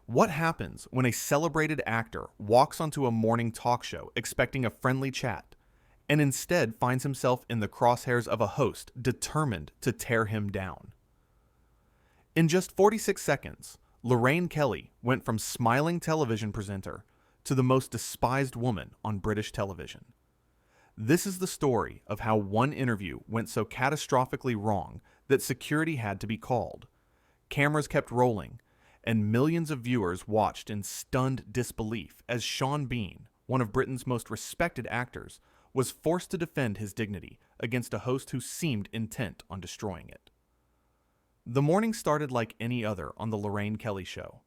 What happens when a celebrated actor walks onto a morning talk show expecting a friendly chat and instead finds himself in the crosshairs of a host determined to tear him down? In just 46 seconds, Lorraine Kelly went from smiling television presenter to the most despised woman on British television. This is the story of how one interview went so catastrophically wrong that security had to be called. Cameras kept rolling, and millions of viewers watched in stunned disbelief as Sean Bean, one of Britain's most respected actors, was forced to defend his dignity against a host who seemed intent on destroying it. The morning started like any other on the Lorraine Kelly show.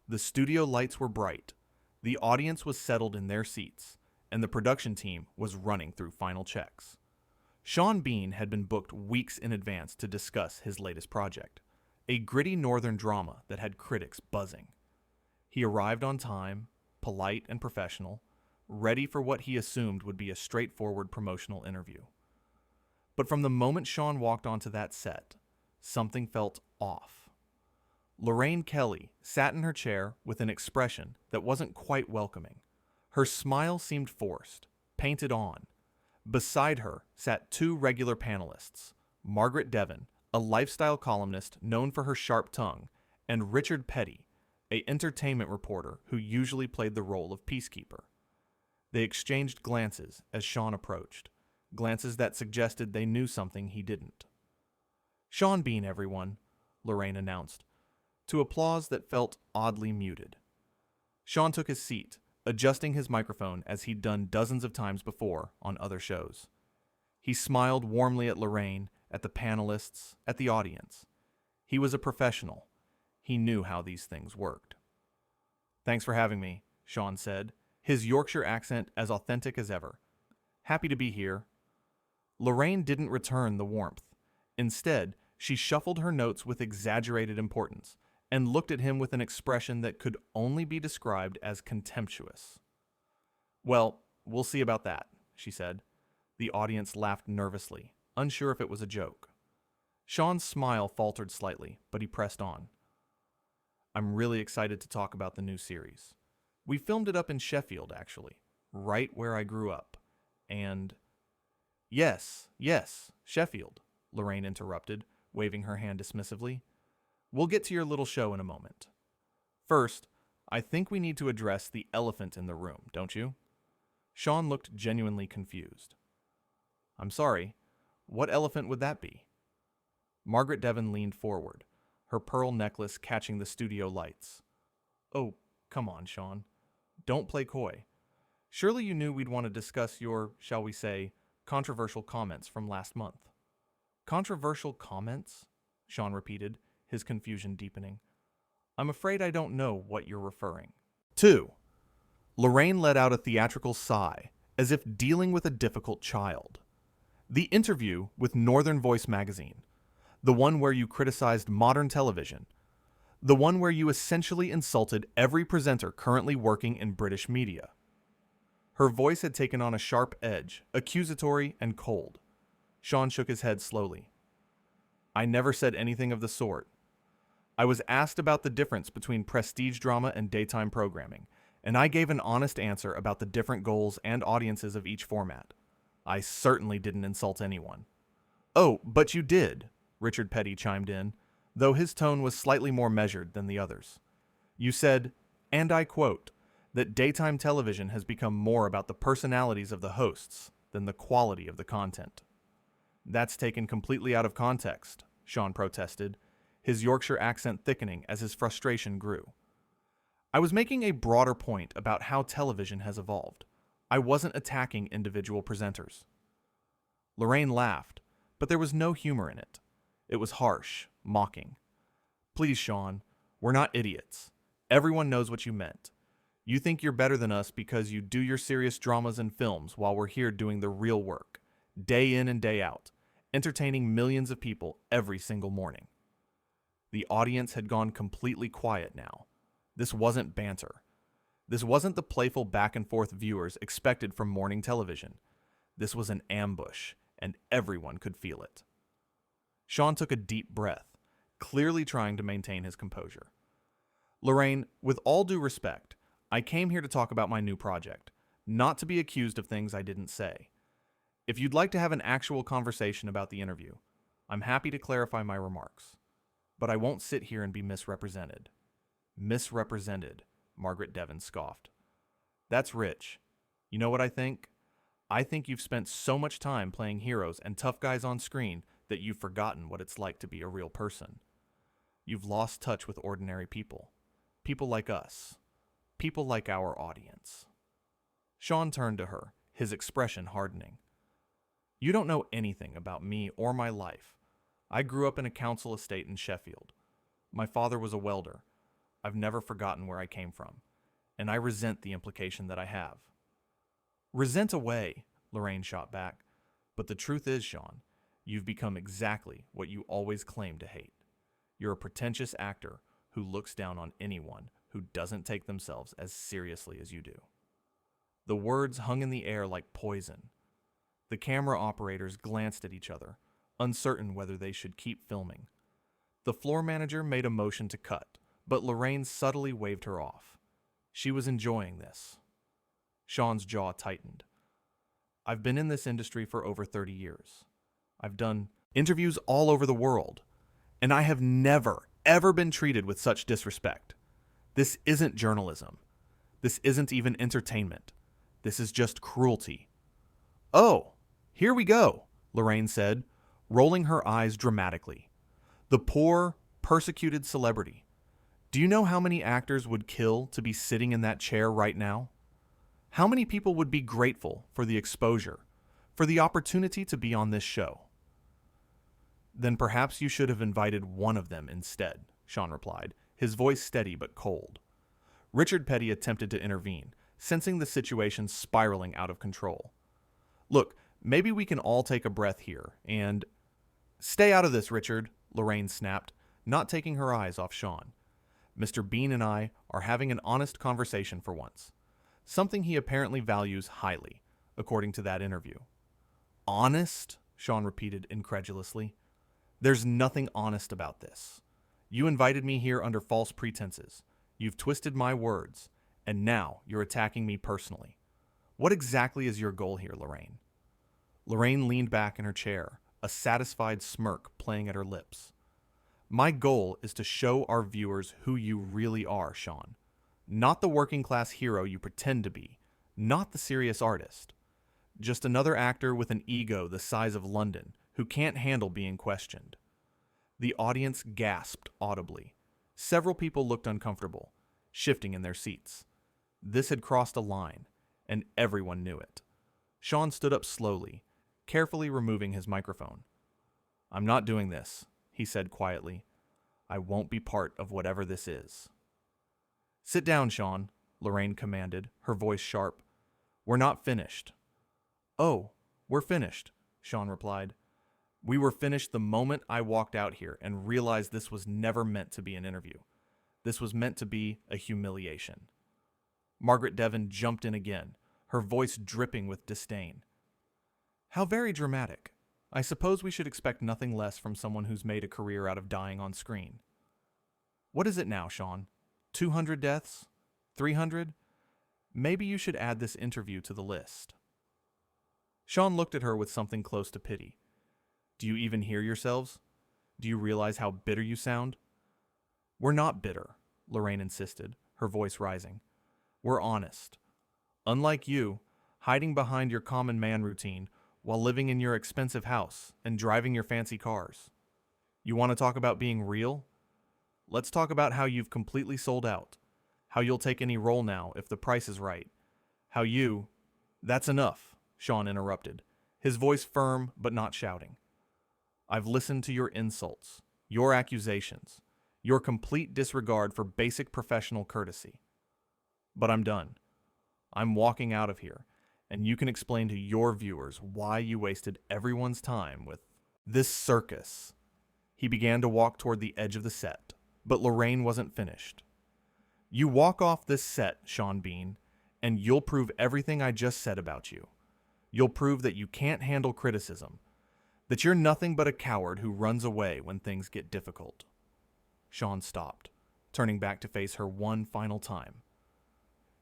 The studio lights were bright, the audience was settled in their seats, and the production team was running through final checks. Sean Bean had been booked weeks in advance to discuss his latest project, a gritty northern drama that had critics buzzing. He arrived on time, polite and professional, ready for what he assumed would be a straightforward promotional interview. But from the moment Sean walked onto that set, something felt off. Lorraine Kelly sat in her chair with an expression that wasn't quite welcoming. Her smile seemed forced, painted on. Beside her sat two regular panelists, Margaret Devon, a lifestyle columnist known for her sharp tongue, and Richard Petty, an entertainment reporter who usually played the role of peacekeeper. They exchanged glances as Sean approached, glances that suggested they knew something he didn't. "Sean Bean, everyone," Lorraine announced, to applause that felt oddly muted. Sean took his seat, adjusting his microphone as he'd done dozens of times before on other shows. He smiled warmly at Lorraine, at the panelists, at the audience. He was a professional. He knew how these things worked. "Thanks for having me," Sean said, his Yorkshire accent as authentic as ever. "Happy to be here." Lorraine didn't return the warmth. Instead, she shuffled her notes with exaggerated importance and looked at him with an expression that could only be described as contemptuous. "Well, we'll see about that," she said. The audience laughed nervously, unsure if it was a joke. Sean's smile faltered slightly, but he pressed on. "I'm really excited to talk about the new series. We filmed it up in Sheffield, actually, right where I grew up. And—" Yes, Sheffield," Lorraine interrupted, waving her hand dismissively. "We'll get to your little show in a moment. First, I think we need to address the elephant in the room, don't you?" Sean looked genuinely confused. "I'm sorry, what elephant would that be?" Margaret Devon leaned forward, her pearl necklace catching the studio lights. "Oh, come on, Sean. Don't play coy. Surely you knew we'd want to discuss your, shall we say, controversial comments from last month." "Controversial comments?" Sean repeated, his confusion deepening. "I'm afraid I don't know what you're referring to." Lorraine let out a theatrical sigh, as if dealing with a difficult child. "The interview with Northern Voice magazine. The one where you criticized modern television. The one where you essentially insulted every presenter currently working in British media." Her voice had taken on a sharp edge, accusatory and cold. Sean shook his head slowly. "I never said anything of the sort. I was asked about the difference between prestige drama and daytime programming, and I gave an honest answer about the different goals and audiences of each format. I certainly didn't insult anyone." "Oh, but you did," Richard Petty chimed in, though his tone was slightly more measured than the others. "You said, and I quote, that daytime television has become more about the personalities of the hosts than the quality of the content." "That's taken completely out of context," Sean protested, his Yorkshire accent thickening as his frustration grew. "I was making a broader point about how television has evolved. I wasn't attacking individual presenters." Lorraine laughed, but there was no humor in it. It was harsh, mocking. "Please, Sean, we're not idiots. Everyone knows what you meant. You think you're better than us because you do your serious dramas and films while we're here doing the real work, day in and day out, entertaining millions of people every single morning." The audience had gone completely quiet now. This wasn't banter. This wasn't the playful back-and-forth viewers expected from morning television. This was an ambush, and everyone could feel it. Sean took a deep breath, clearly trying to maintain his composure. Lorraine, with all due respect, I came here to talk about my new project, not to be accused of things I didn't say. If you'd like to have an actual conversation about the interview, I'm happy to clarify my remarks. But I won't sit here and be misrepresented. Misrepresented, Margaret Devon scoffed. That's rich. You know what I think? I think you've spent so much time playing heroes and tough guys on screen that you've forgotten what it's like to be a real person. You've lost touch with ordinary people. People like us. People like our audience. Sean turned to her, his expression hardening. You don't know anything about me or my life. I grew up in a council estate in Sheffield. My father was a welder. I've never forgotten where I came from, and I resent the implication that I have. Resent away, Lorraine shot back. But the truth is, Sean, you've become exactly what you always claimed to hate. You're a pretentious actor who looks down on anyone who doesn't take themselves as seriously as you do. The words hung in the air like poison. The camera operators glanced at each other, uncertain whether they should keep filming. The floor manager made a motion to cut, but Lorraine subtly waved her off. She was enjoying this. Sean's jaw tightened. I've been in this industry for over 30 years. I've done interviews all over the world, and I have never, ever been treated with such disrespect. This isn't journalism. This isn't even entertainment. This is just cruelty. Oh, here we go, Lorraine said, rolling her eyes dramatically. The poor, persecuted celebrity. Do you know how many actors would kill to be sitting in that chair right now? How many people would be grateful for the exposure, for the opportunity to be on this show? Then perhaps you should have invited one of them instead, Sean replied, his voice steady but cold. Richard Petty attempted to intervene, sensing the situation spiraling out of control. Look, maybe we can all take a breath here and... Stay out of this, Richard, Lorraine snapped, not taking her eyes off Sean. Mr. Bean and I are having an honest conversation for once. Something he apparently values highly, according to that interview. Honest? Sean repeated incredulously. There's nothing honest about this. You invited me here under false pretenses. You've twisted my words, and now you're attacking me personally. What exactly is your goal here, Lorraine? Lorraine leaned back in her chair, a satisfied smirk playing at her lips. My goal is to show our viewers who you really are, Sean. Not the working-class hero you pretend to be. Not the serious artist. Just another actor with an ego the size of London who can't handle being questioned. The audience gasped audibly. Several people looked uncomfortable, shifting in their seats. This had crossed a line, and everyone knew it. Sean stood up slowly, carefully removing his microphone. I'm not doing this, he said quietly. I won't be part of whatever this is. Sit down, Sean, Lorraine commanded, her voice sharp. We're not finished. Oh, we're finished, Sean replied. We were finished the moment I walked out here and realized this was never meant to be an interview. This was meant to be a humiliation. Margaret Devon jumped in again, her voice dripping with disdain. How very dramatic. I suppose we should expect nothing less from someone who's made a career out of dying on screen. What is it now, Sean? 200 deaths? 300? Maybe you should add this interview to the list. Sean looked at her with something close to pity. Do you even hear yourselves? Do you realize how bitter you sound? We're not bitter, Lorraine insisted, her voice rising. We're honest. Unlike you, hiding behind your common man routine while living in your expensive house and driving your fancy cars. You want to talk about being real? Let's talk about how you've completely sold out, how you'll take any role now if the price is right, how you... That's enough, Sean interrupted, his voice firm but not shouting. I've listened to your insults, your accusations, your complete disregard for basic professional courtesy. But I'm done. I'm walking out of here, and you can explain to your viewers why you wasted everyone's time with this circus. He began to walk toward the edge of the set, but Lorraine wasn't finished. You walk off this set, Sean Bean, and you'll prove everything I just said about you. You'll prove that you can't handle criticism, that you're nothing but a coward who runs away when things get difficult. Sean stopped, turning back to face her one final time.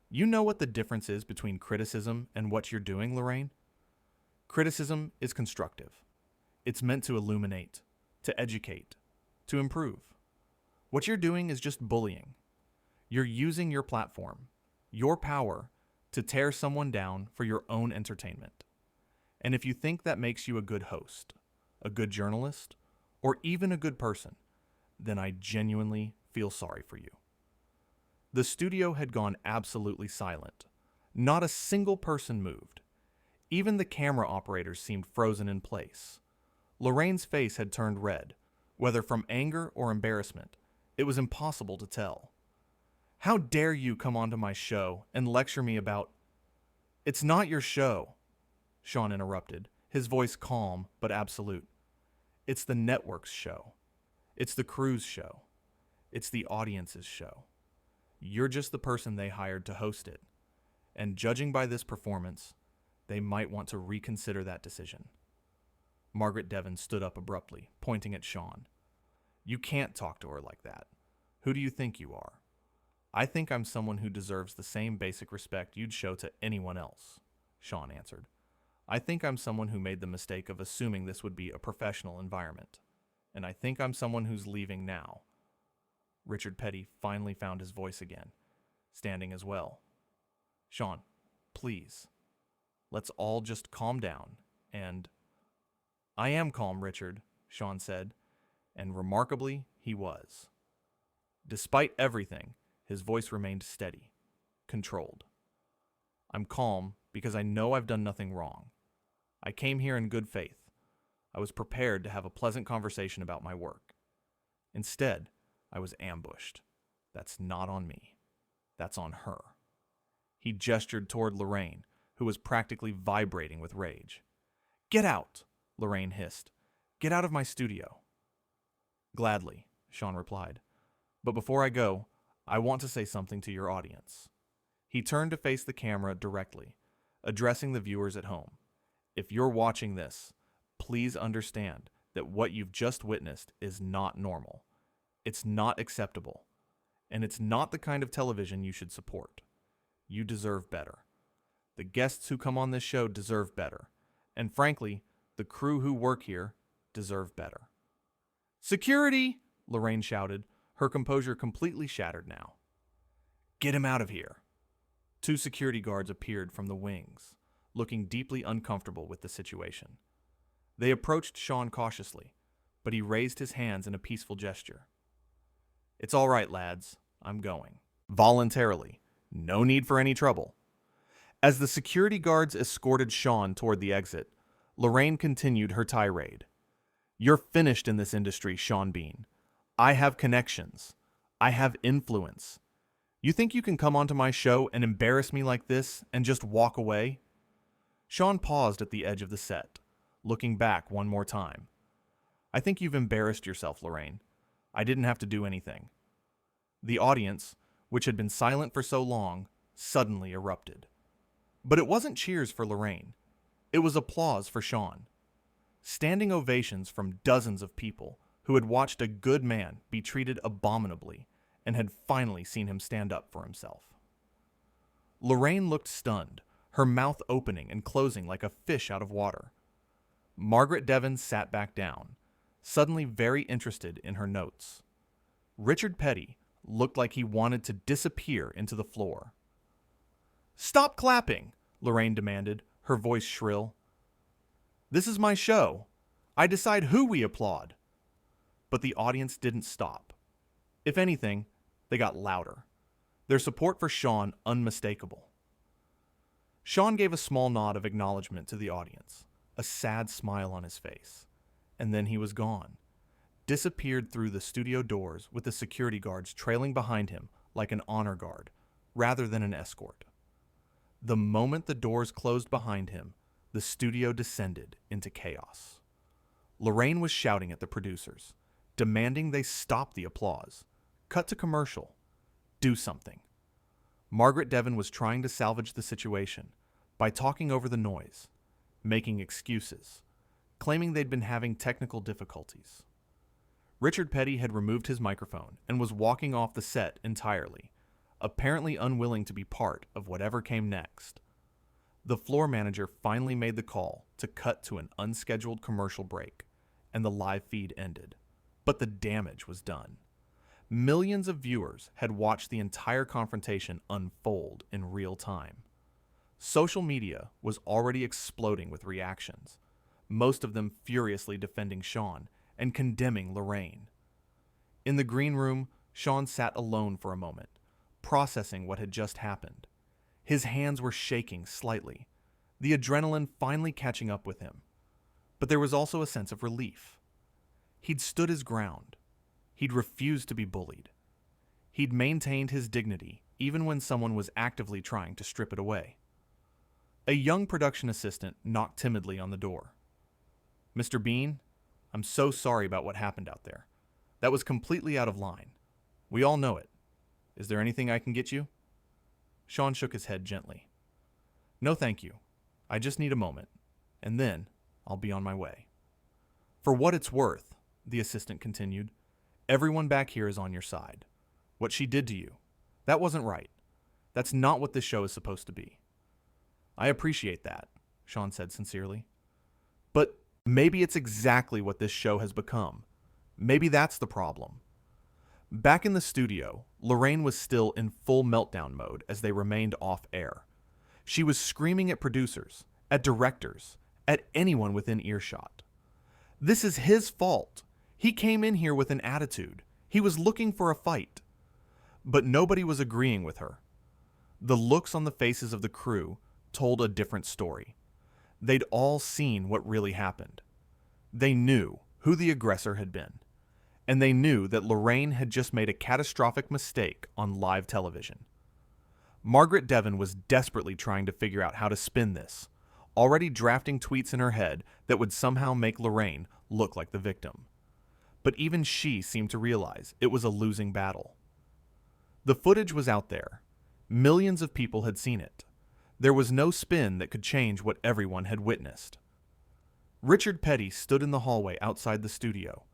You know what the difference is between criticism and what you're doing, Lorraine? Criticism is constructive. It's meant to illuminate, to educate, to improve. What you're doing is just bullying. You're using your platform, your power, to tear someone down for your own entertainment. And if you think that makes you a good host, a good journalist, or even a good person, then I genuinely feel sorry for you. The studio had gone absolutely silent. Not a single person moved. Even the camera operators seemed frozen in place. Lorraine's face had turned red. Whether from anger or embarrassment, it was impossible to tell. How dare you come onto my show and lecture me about... It's not your show, Sean interrupted, his voice calm but absolute. It's the network's show. It's the crew's show. It's the audience's show. You're just the person they hired to host it. And judging by this performance, they might want to reconsider that decision. Margaret Devon stood up abruptly, pointing at Sean. You can't talk to her like that. Who do you think you are? I think I'm someone who deserves the same basic respect you'd show to anyone else, Sean answered. I think I'm someone who made the mistake of assuming this would be a professional environment. And I think I'm someone who's leaving now. Richard Petty finally found his voice again, standing as well. Sean, please, let's all just calm down and... I am calm, Richard, Sean said, and remarkably, he was. Despite everything, his voice remained steady, controlled. I'm calm because I know I've done nothing wrong. I came here in good faith. I was prepared to have a pleasant conversation about my work. Instead, I was ambushed. That's not on me. That's on her. He gestured toward Lorraine, who was practically vibrating with rage. Get out, Lorraine hissed. Get out of my studio. Gladly, Sean replied. But before I go, I want to say something to your audience. He turned to face the camera directly, addressing the viewers at home. If you're watching this, please understand that what you've just witnessed is not normal. It's not acceptable. And it's not the kind of television you should support. You deserve better. The guests who come on this show deserve better. And frankly, the crew who work here deserve better. Security! Lorraine shouted, her composure completely shattered now. Get him out of here. 2 security guards appeared from the wings, looking deeply uncomfortable with the situation. They approached Sean cautiously, but he raised his hands in a peaceful gesture. It's all right, lads. I'm going. Voluntarily. No need for any trouble. As the security guards escorted Sean toward the exit, Lorraine continued her tirade. You're finished in this industry, Sean Bean. I have connections. I have influence. You think you can come onto my show and embarrass me like this and just walk away? Sean paused at the edge of the set, looking back one more time. I think you've embarrassed yourself, Lorraine. I didn't have to do anything. The audience, which had been silent for so long, suddenly erupted. But it wasn't cheers for Lorraine. It was applause for Sean. Standing ovations from dozens of people who had watched a good man be treated abominably and had finally seen him stand up for himself. Lorraine looked stunned, her mouth opening and closing like a fish out of water. Margaret Devon sat back down, suddenly very interested in her notes. Richard Petty looked like he wanted to disappear into the floor. Stop clapping, Lorraine demanded, her voice shrill. This is my show. I decide who we applaud. But the audience didn't stop. If anything, they got louder, their support for Sean unmistakable. Sean gave a small nod of acknowledgement to the audience, a sad smile on his face, and then he was gone, disappeared through the studio doors with the security guards trailing behind him like an honor guard, rather than an escort. The moment the doors closed behind him, the studio descended into chaos. Lorraine was shouting at the producers, demanding they stop the applause, cut to commercial, do something. Margaret Devon was trying to salvage the situation by talking over the noise, making excuses, claiming they'd been having technical difficulties. Richard Petty had removed his microphone and was walking off the set entirely, apparently unwilling to be part of whatever came next. The floor manager finally made the call to cut to an unscheduled commercial break, and the live feed ended. But the damage was done. Millions of viewers had watched the entire confrontation unfold in real time. Social media was already exploding with reactions, most of them furiously defending Sean and condemning Lorraine. In the green room, Sean sat alone for a moment, processing what had just happened. His hands were shaking slightly, the adrenaline finally catching up with him. But there was also a sense of relief. He'd stood his ground. He'd refused to be bullied. He'd maintained his dignity even when someone was actively trying to strip it away. A young production assistant knocked timidly on the door. "Mr. Bean, I'm so sorry about what happened out there. That was completely out of line. We all know it. Is there anything I can get you?" Sean shook his head gently. "No, thank you. I just need a moment, and then I'll be on my way." "For what it's worth," the assistant continued, "everyone back here is on your side. What she did to you, that wasn't right. That's not what this show is supposed to be." "I appreciate that," Sean said sincerely. "But maybe it's exactly what this show has become. Maybe that's the problem." Back in the studio, Lorraine was still in full meltdown mode as they remained off air. She was screaming at producers, at directors, at anyone within earshot. This is his fault. He came in here with an attitude. He was looking for a fight. But nobody was agreeing with her. The looks on the faces of the crew told a different story. They'd all seen what really happened. They knew who the aggressor had been. And they knew that Lorraine had just made a catastrophic mistake on live television. Margaret Devon was desperately trying to figure out how to spin this, already drafting tweets in her head that would somehow make Lorraine look like the victim. But even she seemed to realize it was a losing battle. The footage was out there. Millions of people had seen it. There was no spin that could change what everyone had witnessed. Richard Petty stood in the hallway outside the studio,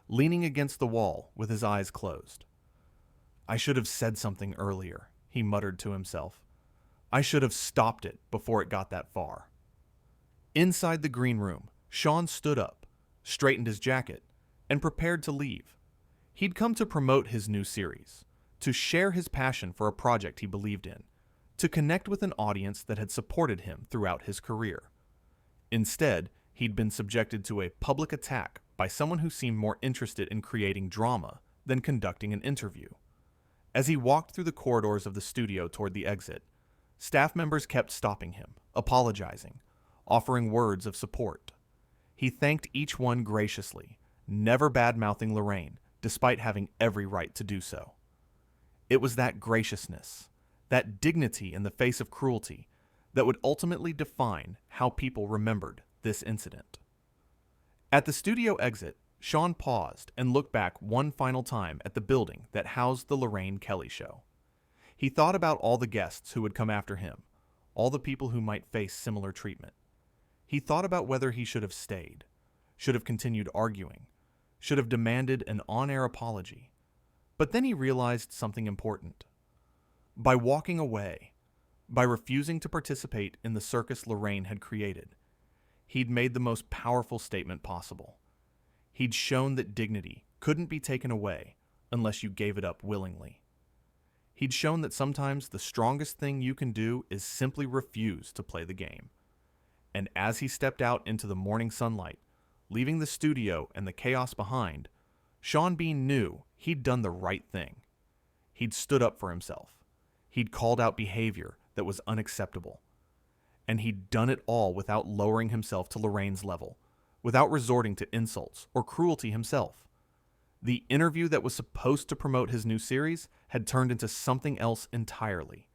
leaning against the wall with his eyes closed. "I should have said something earlier," he muttered to himself. "I should have stopped it before it got that far." Inside the green room, Sean stood up, straightened his jacket, and prepared to leave. He'd come to promote his new series, to share his passion for a project he believed in, to connect with an audience that had supported him throughout his career. Instead, he'd been subjected to a public attack by someone who seemed more interested in creating drama than conducting an interview. As he walked through the corridors of the studio toward the exit, staff members kept stopping him, apologizing, offering words of support. He thanked each one graciously, never bad-mouthing Lorraine, despite having every right to do so. It was that graciousness, that dignity in the face of cruelty, that would ultimately define how people remembered this incident. At the studio exit, Sean paused and looked back one final time at the building that housed the Lorraine Kelly show. He thought about all the guests who would come after him, all the people who might face similar treatment. He thought about whether he should have stayed, should have continued arguing, should have demanded an on-air apology. But then he realized something important. By walking away, by refusing to participate in the circus Lorraine had created, he'd made the most powerful statement possible. He'd shown that dignity couldn't be taken away unless you gave it up willingly. He'd shown that sometimes the strongest thing you can do is simply refuse to play the game. And as he stepped out into the morning sunlight, leaving the studio and the chaos behind, Sean Bean knew he'd done the right thing. He'd stood up for himself. He'd called out behavior that was unacceptable. And he'd done it all without lowering himself to Lorraine's level, without resorting to insults or cruelty himself. The interview that was supposed to promote his new series had turned into something else entirely.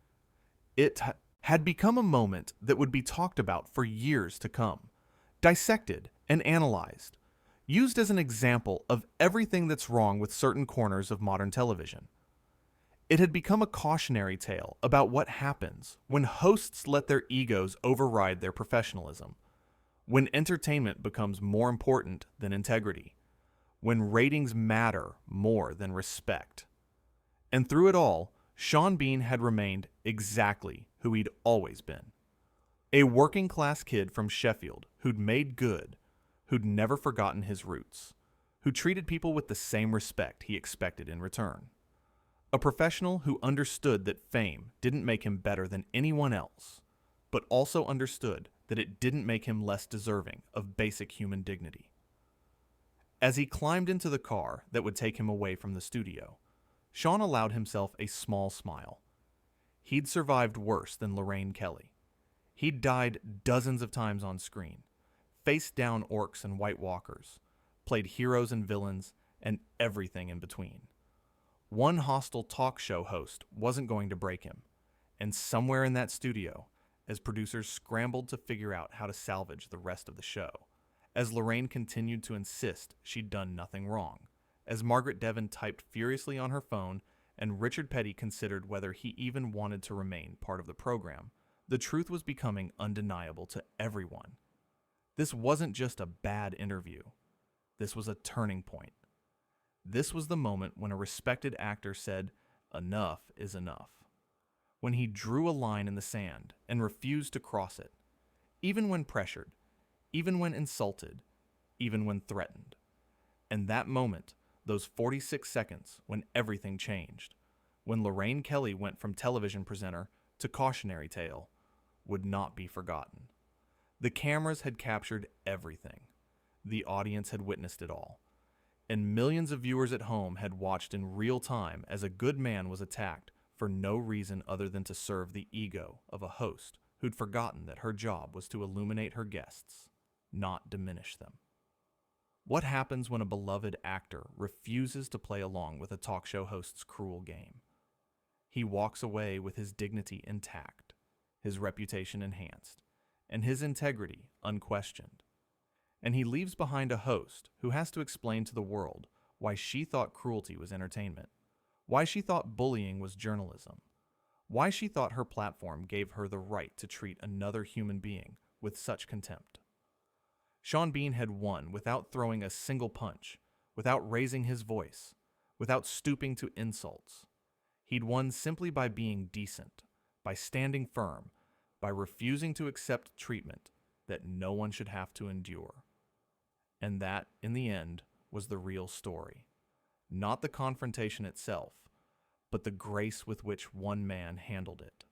It had become a moment that would be talked about for years to come, dissected and analyzed, used as an example of everything that's wrong with certain corners of modern television. It had become a cautionary tale about what happens when hosts let their egos override their professionalism, when entertainment becomes more important than integrity, when ratings matter more than respect. And through it all, Sean Bean had remained exactly who he'd always been. A working class kid from Sheffield who'd made good, who'd never forgotten his roots, who treated people with the same respect he expected in return. A professional who understood that fame didn't make him better than anyone else, but also understood that it didn't make him less deserving of basic human dignity. As he climbed into the car that would take him away from the studio, Sean allowed himself a small smile. He'd survived worse than Lorraine Kelly. He'd died dozens of times on screen, faced down orcs and White Walkers, played heroes and villains, and everything in between. One hostile talk show host wasn't going to break him, and somewhere in that studio, as producers scrambled to figure out how to salvage the rest of the show, as Lorraine continued to insist she'd done nothing wrong, as Margaret Devon typed furiously on her phone and Richard Petty considered whether he even wanted to remain part of the program, the truth was becoming undeniable to everyone. This wasn't just a bad interview. This was a turning point. This was the moment when a respected actor said, "Enough is enough." When he drew a line in the sand and refused to cross it, even when pressured, even when insulted, even when threatened. And that moment, those 46 seconds when everything changed, when Lorraine Kelly went from television presenter to cautionary tale, would not be forgotten. The cameras had captured everything. The audience had witnessed it all. And millions of viewers at home had watched in real time as a good man was attacked for no reason other than to serve the ego of a host who'd forgotten that her job was to illuminate her guests, not diminish them. What happens when a beloved actor refuses to play along with a talk show host's cruel game? He walks away with his dignity intact, his reputation enhanced, and his integrity unquestioned. And he leaves behind a host who has to explain to the world why she thought cruelty was entertainment, why she thought bullying was journalism, why she thought her platform gave her the right to treat another human being with such contempt. Sean Bean had won without throwing a single punch, without raising his voice, without stooping to insults. He'd won simply by being decent, by standing firm, by refusing to accept treatment that no one should have to endure. And that, in the end, was the real story. Not the confrontation itself, but the grace with which one man handled it.